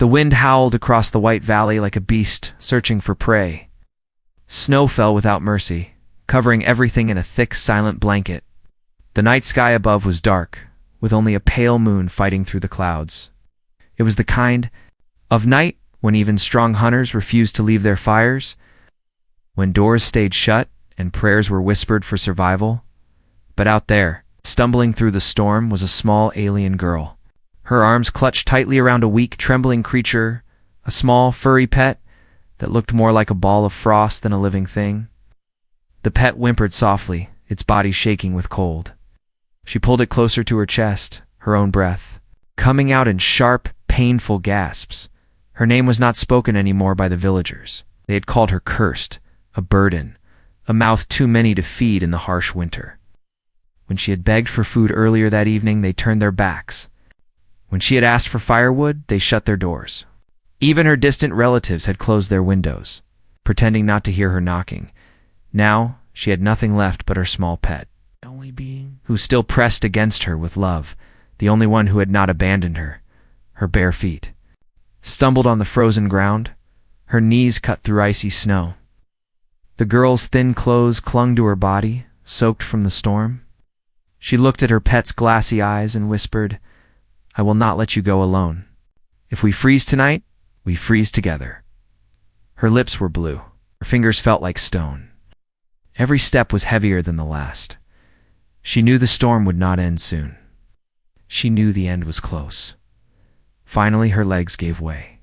The wind howled across the white valley like a beast searching for prey. Snow fell without mercy, covering everything in a thick, silent blanket. The night sky above was dark, with only a pale moon fighting through the clouds. It was the kind of night when even strong hunters refused to leave their fires, when doors stayed shut and prayers were whispered for survival. But out there, stumbling through the storm, was a small alien girl. Her arms clutched tightly around a weak, trembling creature, a small, furry pet that looked more like a ball of frost than a living thing. The pet whimpered softly, its body shaking with cold. She pulled it closer to her chest, her own breath coming out in sharp, painful gasps. Her name was not spoken anymore by the villagers. They had called her cursed, a burden, a mouth too many to feed in the harsh winter. When she had begged for food earlier that evening, they turned their backs. When she had asked for firewood, they shut their doors. Even her distant relatives had closed their windows, pretending not to hear her knocking. Now, she had nothing left but her small pet, who still pressed against her with love, the only one who had not abandoned her. Her bare feet stumbled on the frozen ground, her knees cut through icy snow. The girl's thin clothes clung to her body, soaked from the storm. She looked at her pet's glassy eyes and whispered, "I will not let you go alone. If we freeze tonight, we freeze together." Her lips were blue. Her fingers felt like stone. Every step was heavier than the last. She knew the storm would not end soon. She knew the end was close. Finally, her legs gave way.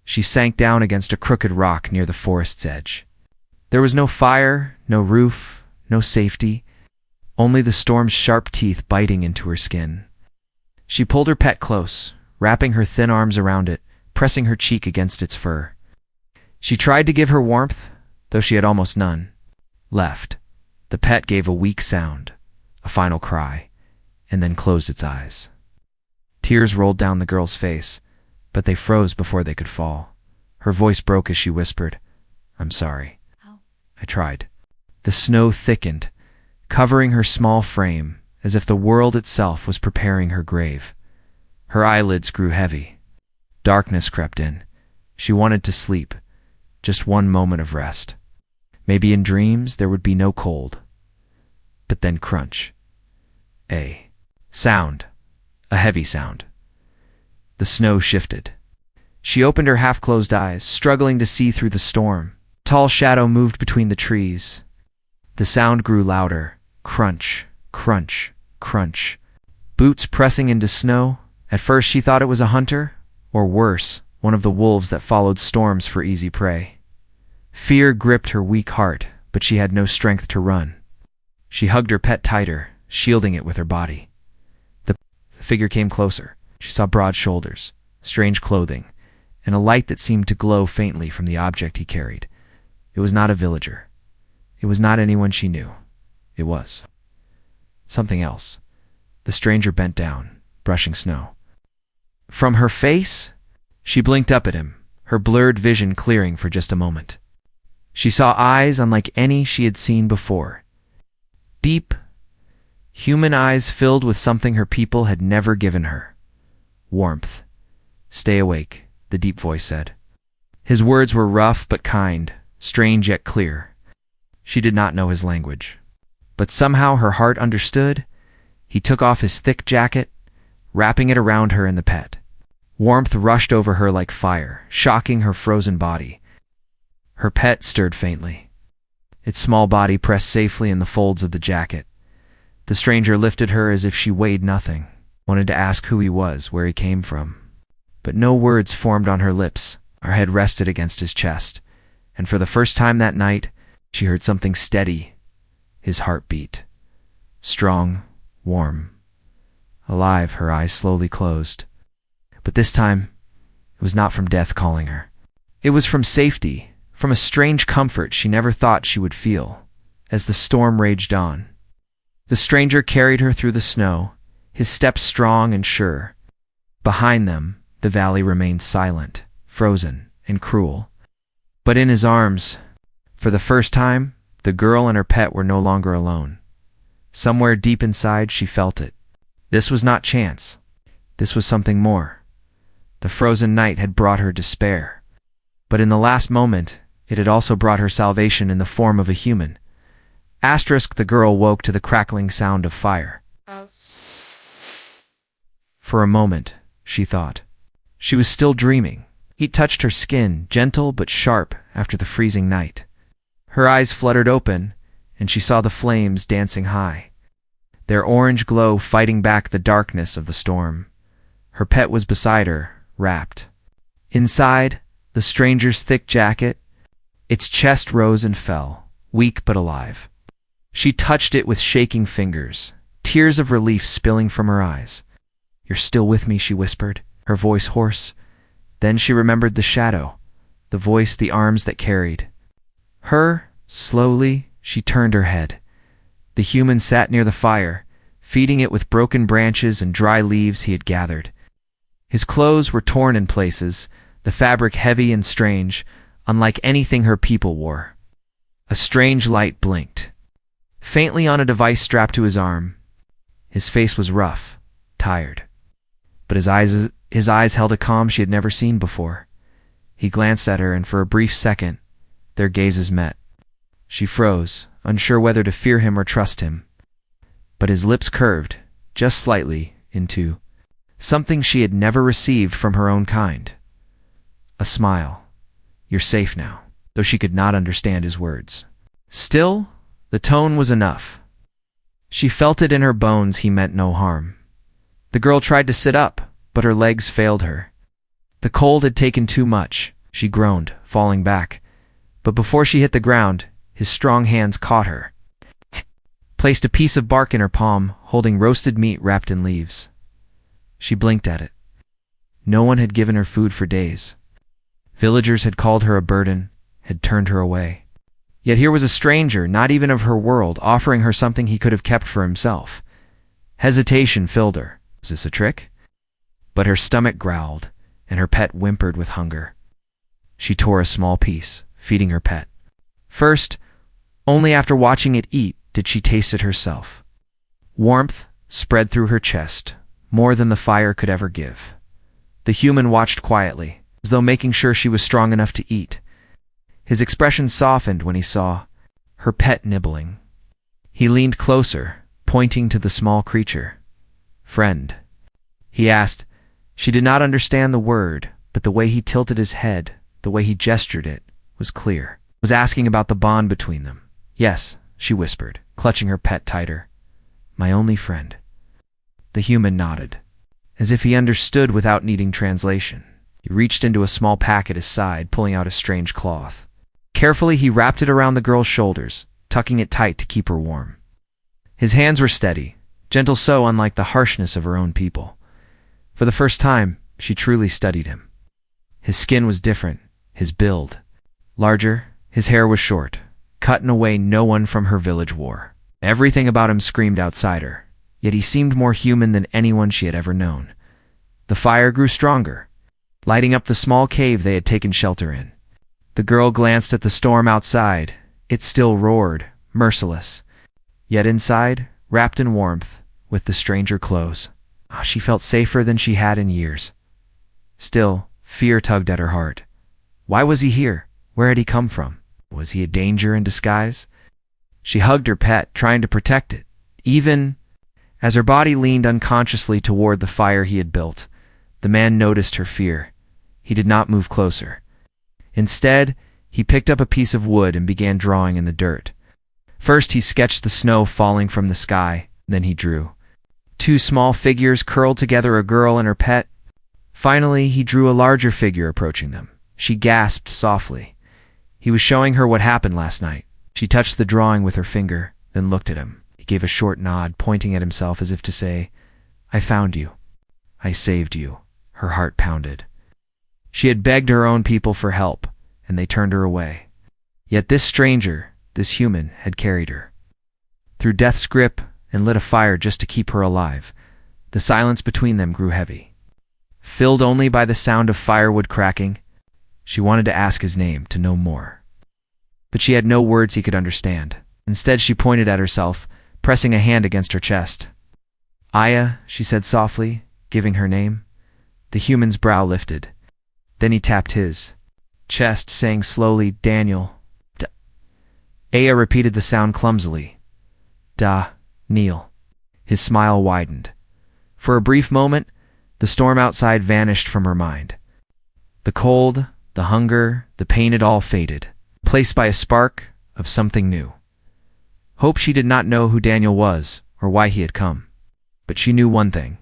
She sank down against a crooked rock near the forest's edge. There was no fire, no roof, no safety, only the storm's sharp teeth biting into her skin. She pulled her pet close, wrapping her thin arms around it, pressing her cheek against its fur. She tried to give her warmth, though she had almost none left. The pet gave a weak sound, a final cry, and then closed its eyes. Tears rolled down the girl's face, but they froze before they could fall. Her voice broke as she whispered, "I'm sorry. I tried." The snow thickened, covering her small frame, as if the world itself was preparing her grave. Her eyelids grew heavy. Darkness crept in. She wanted to sleep, just one moment of rest. Maybe in dreams there would be no cold. But then crunch. A sound. A heavy sound. The snow shifted. She opened her half-closed eyes, struggling to see through the storm. A tall shadow moved between the trees. The sound grew louder. Crunch, crunch, crunch. Boots pressing into snow. At first she thought it was a hunter, or worse, one of the wolves that followed storms for easy prey. Fear gripped her weak heart, but she had no strength to run. She hugged her pet tighter, shielding it with her body. The figure came closer. She saw broad shoulders, strange clothing, and a light that seemed to glow faintly from the object he carried. It was not a villager. It was not anyone she knew. It was something else. The stranger bent down, brushing snow. From her face, she blinked up at him, her blurred vision clearing for just a moment. She saw eyes unlike any she had seen before. Deep, human eyes filled with something her people had never given her. Warmth. "Stay awake," the deep voice said. His words were rough but kind, strange yet clear. She did not know his language, but somehow her heart understood. He took off his thick jacket, wrapping it around her and the pet. Warmth rushed over her like fire, shocking her frozen body. Her pet stirred faintly. Its small body pressed safely in the folds of the jacket. The stranger lifted her as if she weighed nothing, wanted to ask who he was, where he came from. But no words formed on her lips. Her head rested against his chest, and for the first time that night, she heard something steady. His heart beat. Strong, warm, alive. Her eyes slowly closed. But this time, it was not from death calling her. It was from safety, from a strange comfort she never thought she would feel, as the storm raged on. The stranger carried her through the snow, his steps strong and sure. Behind them, the valley remained silent, frozen, and cruel. But in his arms, for the first time, the girl and her pet were no longer alone. Somewhere deep inside, she felt it. This was not chance. This was something more. The frozen night had brought her despair. But in the last moment, it had also brought her salvation in the form of a human. The girl woke to the crackling sound of fire. For a moment, she thought. She was still dreaming. Heat touched her skin, gentle but sharp after the freezing night. Her eyes fluttered open, and she saw the flames dancing high, their orange glow fighting back the darkness of the storm. Her pet was beside her, wrapped. Inside, the stranger's thick jacket, its chest rose and fell, weak but alive. She touched it with shaking fingers, tears of relief spilling from her eyes. "You're still with me," she whispered, her voice hoarse. Then she remembered the shadow, the voice, the arms that carried her. Slowly, she turned her head. The human sat near the fire, feeding it with broken branches and dry leaves he had gathered. His clothes were torn in places, the fabric heavy and strange, unlike anything her people wore. A strange light blinked faintly on a device strapped to his arm. His face was rough, tired, but his eyes held a calm she had never seen before. He glanced at her, and for a brief second, their gazes met. She froze, unsure whether to fear him or trust him. But his lips curved, just slightly, into something she had never received from her own kind. A smile. "You're safe now," though she could not understand his words. Still, the tone was enough. She felt it in her bones he meant no harm. The girl tried to sit up, but her legs failed her. The cold had taken too much. She groaned, falling back. But before she hit the ground, his strong hands caught her, placed a piece of bark in her palm, holding roasted meat wrapped in leaves. She blinked at it. No one had given her food for days. Villagers had called her a burden, had turned her away. Yet here was a stranger, not even of her world, offering her something he could have kept for himself. Hesitation filled her. Was this a trick? But her stomach growled, and her pet whimpered with hunger. She tore a small piece, feeding her pet. First, only after watching it eat did she taste it herself. Warmth spread through her chest, more than the fire could ever give. The human watched quietly, as though making sure she was strong enough to eat. His expression softened when he saw her pet nibbling. He leaned closer, pointing to the small creature. "Friend," he asked. She did not understand the word, but the way he tilted his head, the way he gestured it, was clear. Was asking about the bond between them. "Yes," she whispered, clutching her pet tighter. "My only friend." The human nodded, as if he understood without needing translation. He reached into a small pack at his side, pulling out a strange cloth. Carefully, he wrapped it around the girl's shoulders, tucking it tight to keep her warm. His hands were steady, gentle, so unlike the harshness of her own people. For the first time, she truly studied him. His skin was different, his build larger. His hair was short, cut in a way no one from her village wore. Everything about him screamed outsider, yet he seemed more human than anyone she had ever known. The fire grew stronger, lighting up the small cave they had taken shelter in. The girl glanced at the storm outside. It still roared, merciless. Yet inside, wrapped in warmth, with the stranger close, she felt safer than she had in years. Still, fear tugged at her heart. Why was he here? Where had he come from? Was he a danger in disguise? She hugged her pet, trying to protect it, even as her body leaned unconsciously toward the fire he had built. The man noticed her fear. He did not move closer. Instead, he picked up a piece of wood and began drawing in the dirt. First, he sketched the snow falling from the sky, then he drew two small figures curled together, a girl and her pet. Finally, he drew a larger figure approaching them. She gasped softly. He was showing her what happened last night. She touched the drawing with her finger, then looked at him. He gave a short nod, pointing at himself as if to say, "I found you. I saved you." Her heart pounded. She had begged her own people for help, and they turned her away. Yet this stranger, this human, had carried her through death's grip and lit a fire just to keep her alive. The silence between them grew heavy, filled only by the sound of firewood cracking. She wanted to ask his name, to know more. But she had no words he could understand. Instead, she pointed at herself, pressing a hand against her chest. "Aya," she said softly, giving her name. The human's brow lifted. Then he tapped his chest, saying slowly, "Daniel." Aya repeated the sound clumsily. Neil. His smile widened. For a brief moment, the storm outside vanished from her mind. The cold, the hunger, the pain, it all faded, replaced by a spark of something new. Hope. She did not know who Daniel was or why he had come. But she knew one thing.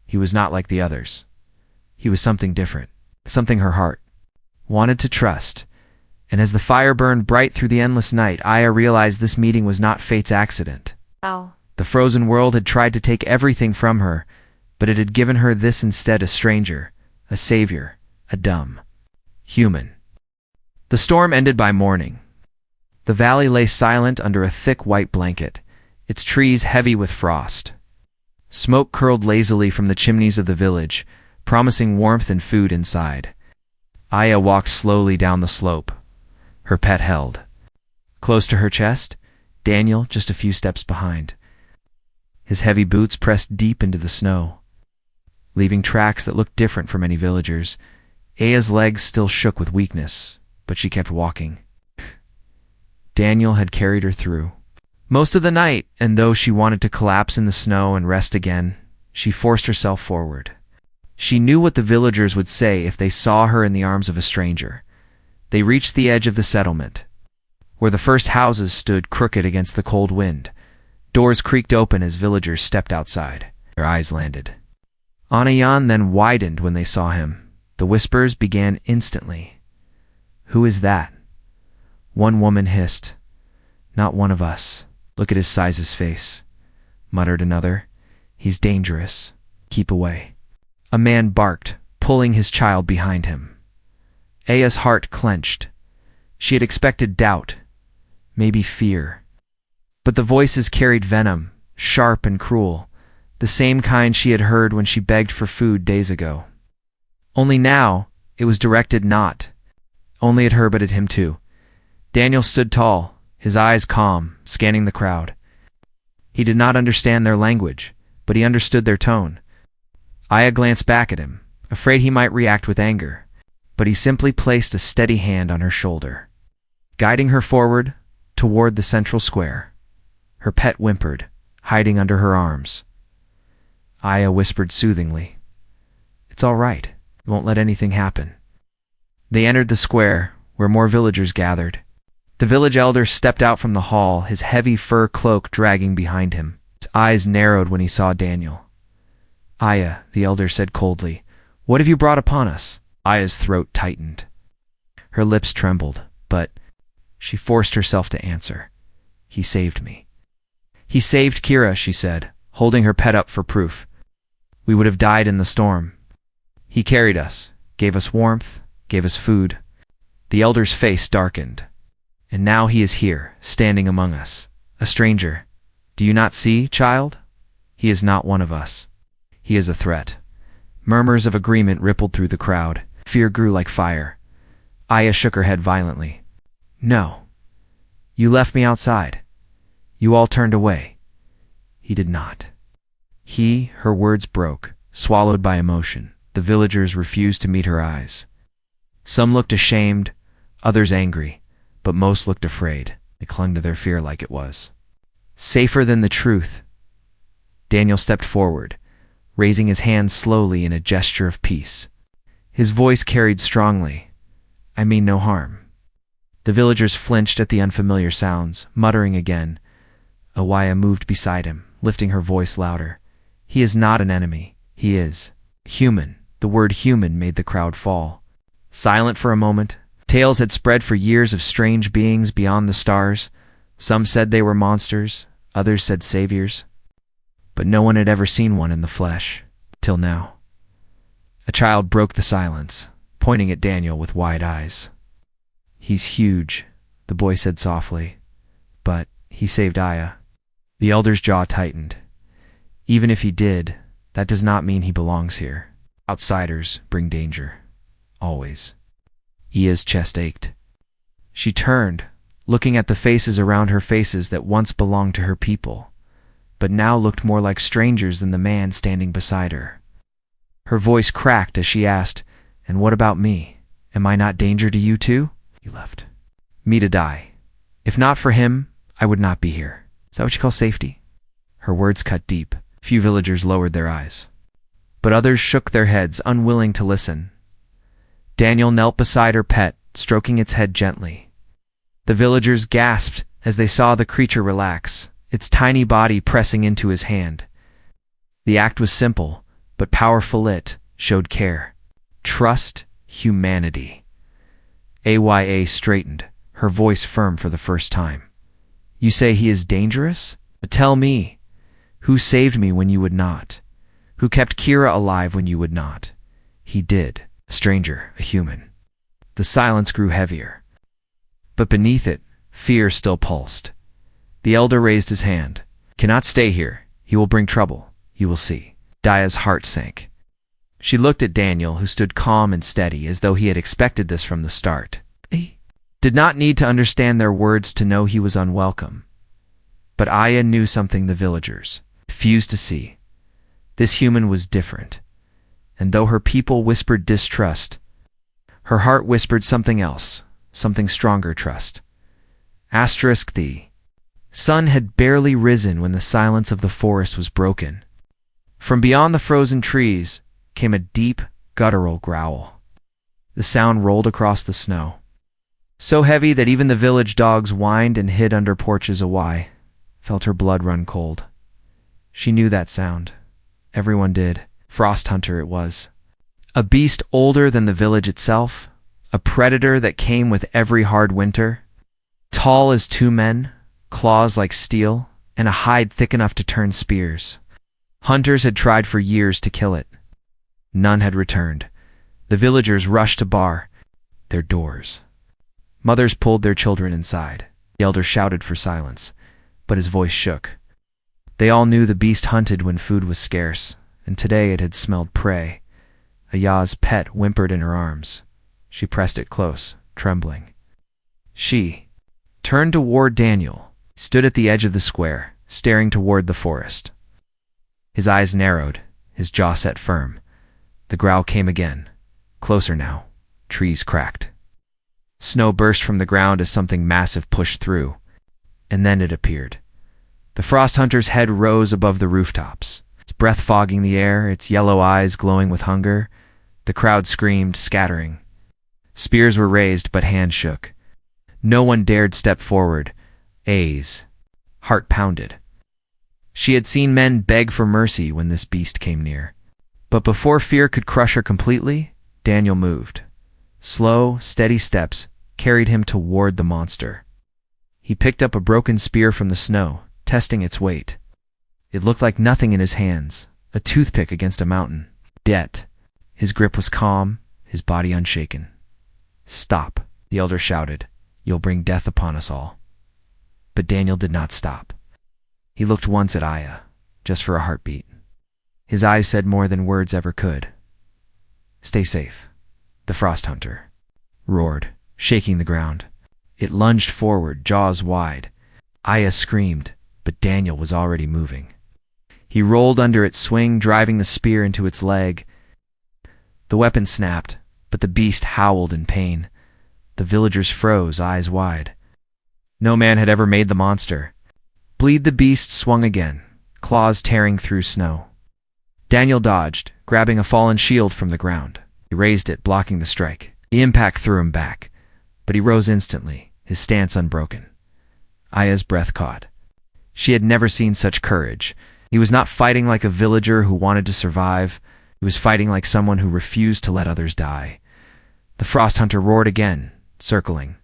He was not like the others. He was something different, something her heart wanted to trust. And as the fire burned bright through the endless night, Aya realized this meeting was not fate's accident. Ow. The frozen world had tried to take everything from her, but it had given her this instead: a stranger, a savior, a dumb human. The storm ended by morning. The valley lay silent under a thick white blanket, its trees heavy with frost. Smoke curled lazily from the chimneys of the village, promising warmth and food inside. Aya walked slowly down the slope, her pet held close to her chest, Daniel just a few steps behind. His heavy boots pressed deep into the snow, leaving tracks that looked different from any villagers. Aya's legs still shook with weakness, but she kept walking. Daniel had carried her through most of the night, and though she wanted to collapse in the snow and rest again, she forced herself forward. She knew what the villagers would say if they saw her in the arms of a stranger. They reached the edge of the settlement, where the first houses stood crooked against the cold wind. Doors creaked open as villagers stepped outside. Their eyes landed on a yawn, then widened when they saw him. The whispers began instantly. "Who is that?" One woman hissed. "Not one of us. Look at his size, his face," muttered another. "He's dangerous. Keep away." A man barked, pulling his child behind him. Aya's heart clenched. She had expected doubt, maybe fear. But the voices carried venom, sharp and cruel, the same kind she had heard when she begged for food days ago. Only now, it was directed not only at her but at him too. Daniel stood tall, his eyes calm, scanning the crowd. He did not understand their language, but he understood their tone. Aya glanced back at him, afraid he might react with anger, but he simply placed a steady hand on her shoulder, guiding her forward toward the central square. Her pet whimpered, hiding under her arms. Aya whispered soothingly, "It's all right. We won't let anything happen." They entered the square, where more villagers gathered. The village elder stepped out from the hall, his heavy fur cloak dragging behind him. His eyes narrowed when he saw Daniel. "Aya," the elder said coldly, "what have you brought upon us?" Aya's throat tightened. Her lips trembled, but she forced herself to answer. "He saved me." "He saved Kira," she said, holding her pet up for proof. "We would have died in the storm. He carried us, gave us warmth, gave us food." The elder's face darkened. "And now he is here, standing among us, a stranger. Do you not see, child? He is not one of us. He is a threat." Murmurs of agreement rippled through the crowd. Fear grew like fire. Aya shook her head violently. "No. You left me outside. You all turned away." "He did not." Her words broke, swallowed by emotion. The villagers refused to meet her eyes. Some looked ashamed, others angry, but most looked afraid. They clung to their fear like it was safer than the truth. Daniel stepped forward, raising his hand slowly in a gesture of peace. His voice carried strongly, "I mean no harm." The villagers flinched at the unfamiliar sounds, muttering again. Aya moved beside him, lifting her voice louder. "He is not an enemy. He is human." The word human made the crowd fall. Silent for a moment. Tales had spread for years of strange beings beyond the stars. Some said they were monsters, others said saviors. But no one had ever seen one in the flesh, till now. A child broke the silence, pointing at Daniel with wide eyes. "He's huge," the boy said softly, "but he saved Aya." The elder's jaw tightened. "Even if he did, that does not mean he belongs here. Outsiders bring danger. Always." Aya's chest ached. She turned, looking at the faces around her, faces that once belonged to her people, but now looked more like strangers than the man standing beside her. Her voice cracked as she asked, "And what about me? Am I not danger to you too?" He left. "Me to die. If not for him, I would not be here. Is that what you call safety?" Her words cut deep. Few villagers lowered their eyes, but others shook their heads, unwilling to listen. Daniel knelt beside her pet, stroking its head gently. The villagers gasped as they saw the creature relax, its tiny body pressing into his hand. The act was simple, but powerful. It showed care, trust, humanity. AYA straightened, her voice firm for the first time. "You say he is dangerous? But tell me, who saved me when you would not? Who kept Kira alive when you would not?" "He did. A stranger, a human." The silence grew heavier, but beneath it, fear still pulsed. The elder raised his hand. "Cannot stay here. He will bring trouble. You will see." Daya's heart sank. She looked at Daniel, who stood calm and steady, as though he had expected this from the start. He did not need to understand their words to know he was unwelcome. But Aya knew something the villagers refused to see. This human was different, and though her people whispered distrust, her heart whispered something else, something stronger: trust. The sun had barely risen when the silence of the forest was broken. From beyond the frozen trees came a deep, guttural growl. The sound rolled across the snow, so heavy that even the village dogs whined and hid under porches. Away felt her blood run cold. She knew that sound. Everyone did. Frost Hunter it was. A beast older than the village itself, a predator that came with every hard winter. Tall as two men, claws like steel, and a hide thick enough to turn spears. Hunters had tried for years to kill it. None had returned. The villagers rushed to bar their doors. Mothers pulled their children inside. The elder shouted for silence, but his voice shook. They all knew the beast hunted when food was scarce, and today it had smelled prey. Aya's pet whimpered in her arms. She pressed it close, trembling. She turned toward Daniel, stood at the edge of the square, staring toward the forest. His eyes narrowed, his jaw set firm. The growl came again, closer now. Trees cracked. Snow burst from the ground as something massive pushed through, and then it appeared. The Frost Hunter's head rose above the rooftops, its breath fogging the air, its yellow eyes glowing with hunger. The crowd screamed, scattering. Spears were raised, but hands shook. No one dared step forward. A's heart pounded. She had seen men beg for mercy when this beast came near. But before fear could crush her completely, Daniel moved. Slow, steady steps carried him toward the monster. He picked up a broken spear from the snow, testing its weight. It looked like nothing in his hands, a toothpick against a mountain. Yet, his grip was calm, his body unshaken. "Stop," the elder shouted. "You'll bring death upon us all." But Daniel did not stop. He looked once at Aya, just for a heartbeat. His eyes said more than words ever could. "Stay safe." The Frost Hunter roared, shaking the ground. It lunged forward, jaws wide. Aya screamed, but Daniel was already moving. He rolled under its swing, driving the spear into its leg. The weapon snapped, but the beast howled in pain. The villagers froze, eyes wide. No man had ever made the monster. The beast swung again, claws tearing through snow. Daniel dodged, grabbing a fallen shield from the ground. He raised it, blocking the strike. The impact threw him back, but he rose instantly, his stance unbroken. Aya's breath caught. She had never seen such courage. He was not fighting like a villager who wanted to survive. He was fighting like someone who refused to let others die. The Frost Hunter roared again, circling.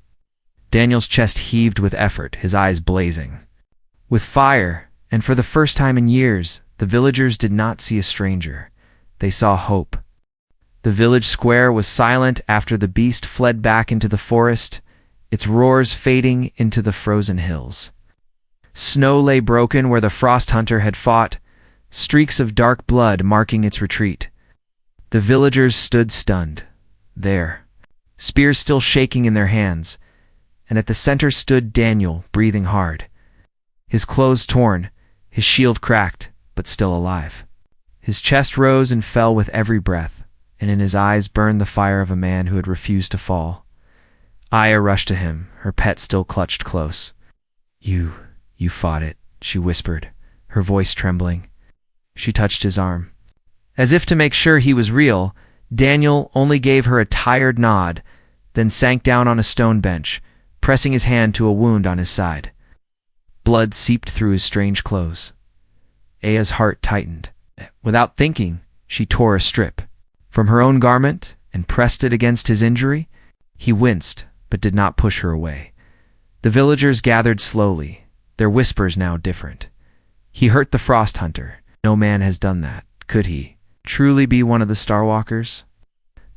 Daniel's chest heaved with effort, his eyes blazing with fire, and for the first time in years, the villagers did not see a stranger. They saw hope. The village square was silent after the beast fled back into the forest, its roars fading into the frozen hills. Snow lay broken where the Frost Hunter had fought, streaks of dark blood marking its retreat. The villagers stood stunned, there, spears still shaking in their hands, and at the center stood Daniel, breathing hard. His clothes torn, his shield cracked, but still alive. His chest rose and fell with every breath, and in his eyes burned the fire of a man who had refused to fall. Aya rushed to him, her pet still clutched close. You fought it," she whispered, her voice trembling. She touched his arm. As if to make sure he was real, Daniel only gave her a tired nod, then sank down on a stone bench, pressing his hand to a wound on his side. Blood seeped through his strange clothes. Aya's heart tightened. Without thinking, she tore a strip from her own garment and pressed it against his injury. He winced, but did not push her away. The villagers gathered slowly, their whispers now different. He hurt the frost hunter. No man has done that. Could he truly be one of the Starwalkers?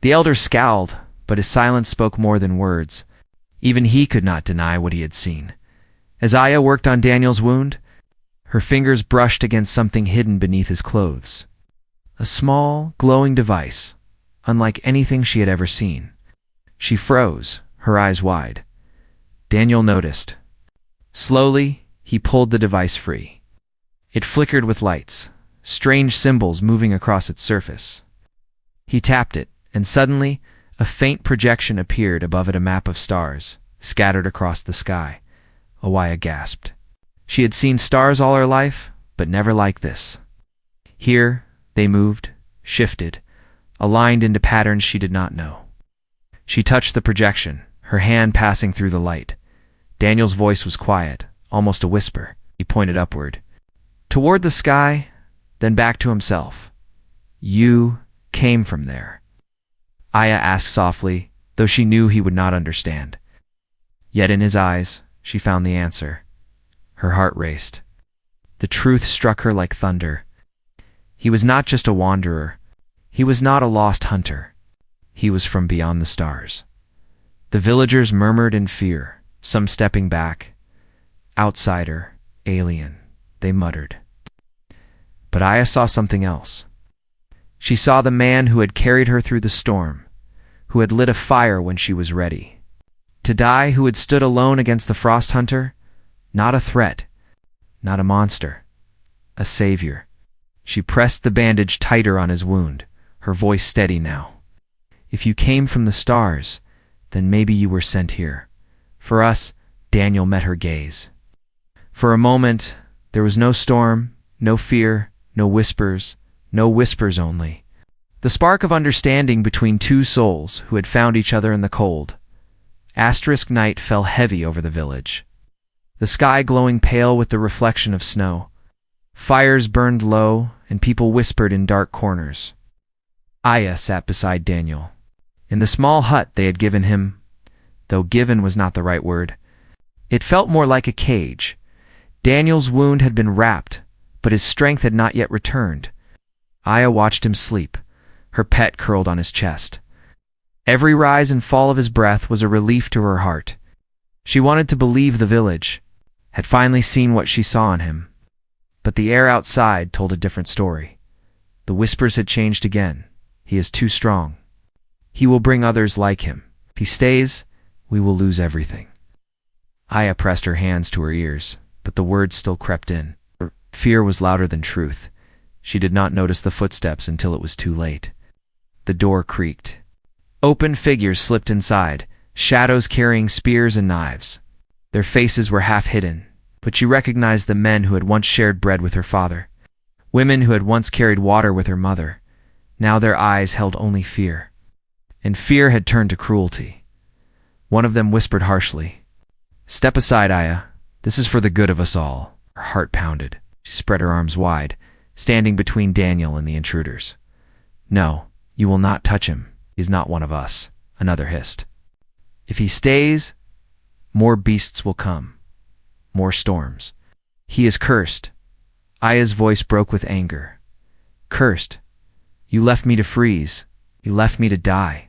The elder scowled, but his silence spoke more than words. Even he could not deny what he had seen. As Aya worked on Daniel's wound, her fingers brushed against something hidden beneath his clothes. A small, glowing device, unlike anything she had ever seen. She froze, her eyes wide. Daniel noticed. Slowly, he pulled the device free. It flickered with lights, strange symbols moving across its surface. He tapped it, and suddenly, a faint projection appeared above it, a map of stars, scattered across the sky. Aya gasped. She had seen stars all her life, but never like this. Here, they moved, shifted, aligned into patterns she did not know. She touched the projection, her hand passing through the light. Daniel's voice was quiet, almost a whisper. He pointed upward, toward the sky, then back to himself. "You came from there?" Aya asked softly, though she knew he would not understand. Yet in his eyes, she found the answer. Her heart raced. The truth struck her like thunder. He was not just a wanderer. He was not a lost hunter. He was from beyond the stars. The villagers murmured in fear, some stepping back. "Outsider, alien," they muttered. But Aya saw something else. She saw the man who had carried her through the storm, who had lit a fire when she was ready to die, who had stood alone against the frost hunter. Not a threat, not a monster, a savior. She pressed the bandage tighter on his wound, her voice steady now. "If you came from the stars, then maybe you were sent here. For us," Daniel met her gaze. For a moment, there was no storm, no fear, no whispers only. The spark of understanding between two souls who had found each other in the cold. Asterisk night fell heavy over the village, the sky glowing pale with the reflection of snow. Fires burned low, and people whispered in dark corners. Aya sat beside Daniel. In the small hut they had given him, though given was not the right word. It felt more like a cage. Daniel's wound had been wrapped, but his strength had not yet returned. Aya watched him sleep, her pet curled on his chest. Every rise and fall of his breath was a relief to her heart. She wanted to believe the village had finally seen what she saw in him. But the air outside told a different story. The whispers had changed again. He is too strong. He will bring others like him. If he stays, we will lose everything. Aya pressed her hands to her ears, but the words still crept in. Fear was louder than truth. She did not notice the footsteps until it was too late. The door creaked. Open figures slipped inside, shadows carrying spears and knives. Their faces were half hidden, but she recognized the men who had once shared bread with her father, women who had once carried water with her mother. Now their eyes held only fear. And fear had turned to cruelty. One of them whispered harshly, "Step aside, Aya. This is for the good of us all." Her heart pounded. She spread her arms wide, standing between Daniel and the intruders. "No, you will not touch him. He is not one of us," another hissed. "If he stays, more beasts will come. More storms. He is cursed." Aya's voice broke with anger. "Cursed? You left me to freeze. You left me to die.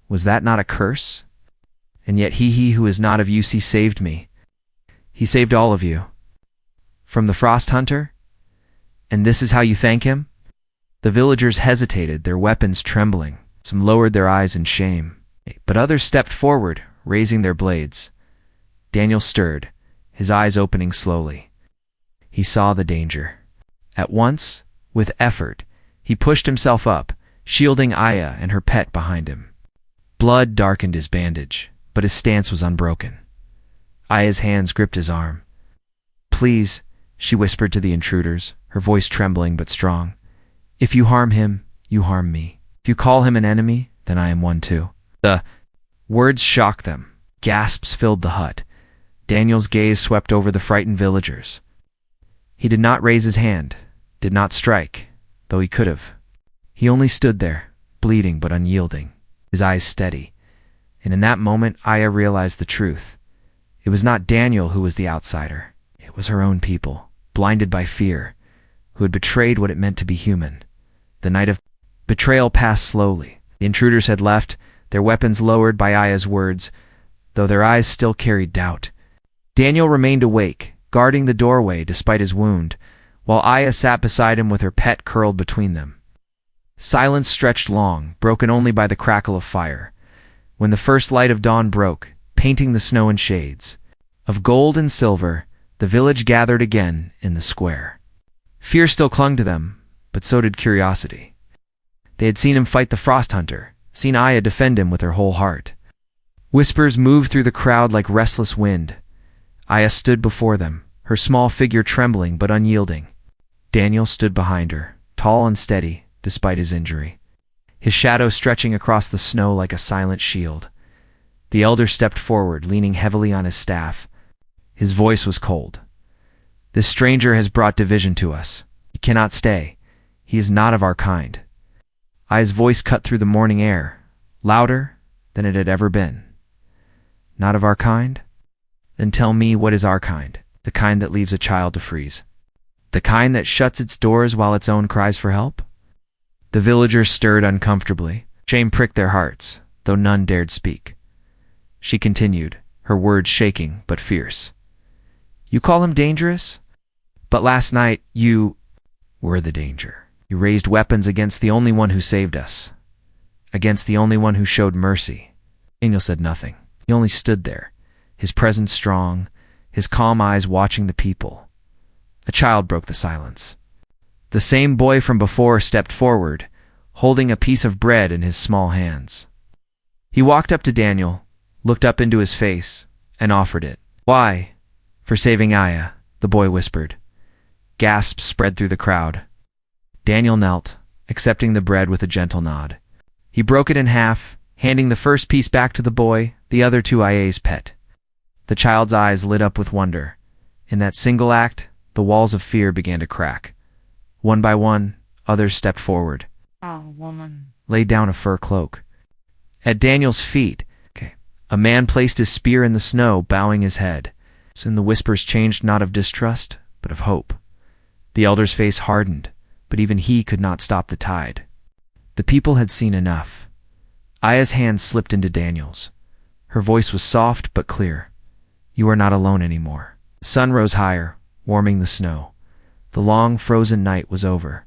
Was that not a curse? And yet he who is not of you saved me. He saved all of you. From the frost hunter? And this is how you thank him?" The villagers hesitated, their weapons trembling. Some lowered their eyes in shame, but others stepped forward, raising their blades. Daniel stirred, his eyes opening slowly. He saw the danger. At once, with effort, He pushed himself up, shielding Aya and her pet behind him. Blood darkened his bandage, but his stance was unbroken. Aya's hands gripped his arm. "Please," she whispered to the intruders, her voice trembling but strong. "If you harm him, you harm me. If you call him an enemy, then I am one too." The words shocked them. Gasps filled the hut. Daniel's gaze swept over the frightened villagers. He did not raise his hand, did not strike, though he could have. He only stood there, bleeding but unyielding, his eyes steady. And in that moment, Aya realized the truth. It was not Daniel who was the outsider. It was her own people, blinded by fear, who had betrayed what it meant to be human. The night of betrayal passed slowly. The intruders had left, their weapons lowered by Aya's words, though their eyes still carried doubt. Daniel remained awake, guarding the doorway despite his wound, while Aya sat beside him with her pet curled between them. Silence stretched long, broken only by the crackle of fire. When the first light of dawn broke, painting the snow in shades of gold and silver, the village gathered again in the square. Fear still clung to them, but so did curiosity. They had seen him fight the Frost Hunter, seen Aya defend him with her whole heart. Whispers moved through the crowd like restless wind. Aya stood before them, her small figure trembling but unyielding. Daniel stood behind her, tall and steady, despite his injury, his shadow stretching across the snow like a silent shield. The elder stepped forward, leaning heavily on his staff. His voice was cold. "This stranger has brought division to us. He cannot stay. He is not of our kind." Aya's voice cut through the morning air, louder than it had ever been. "Not of our kind? Then tell me, what is our kind? The kind that leaves a child to freeze? The kind that shuts its doors while its own cries for help?" The villagers stirred uncomfortably. Shame pricked their hearts, though none dared speak. She continued, her words shaking but fierce. "You call him dangerous? But last night you were the danger. You raised weapons against the only one who saved us, against the only one who showed mercy." Daniel said nothing. He only stood there, his presence strong, his calm eyes watching the people. A child broke the silence. The same boy from before stepped forward, holding a piece of bread in his small hands. He walked up to Daniel, looked up into his face, and offered it. "Why?" "For saving Aya," the boy whispered. Gasps spread through the crowd. Daniel knelt, accepting the bread with a gentle nod. He broke it in half, handing the first piece back to the boy, the other to Aya's pet. The child's eyes lit up with wonder. In that single act, the walls of fear began to crack. One by one, others stepped forward. Woman Laid down a fur cloak. At Daniel's feet, a man placed his spear in the snow, bowing his head. Soon the whispers changed, not of distrust, but of hope. The elder's face hardened, but even he could not stop the tide. The people had seen enough. Aya's hand slipped into Daniel's. Her voice was soft but clear. "You are not alone anymore." The sun rose higher, warming the snow. The long, frozen night was over.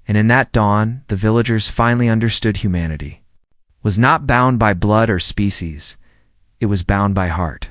And in that dawn, the villagers finally understood humanity was not bound by blood or species. It was bound by heart.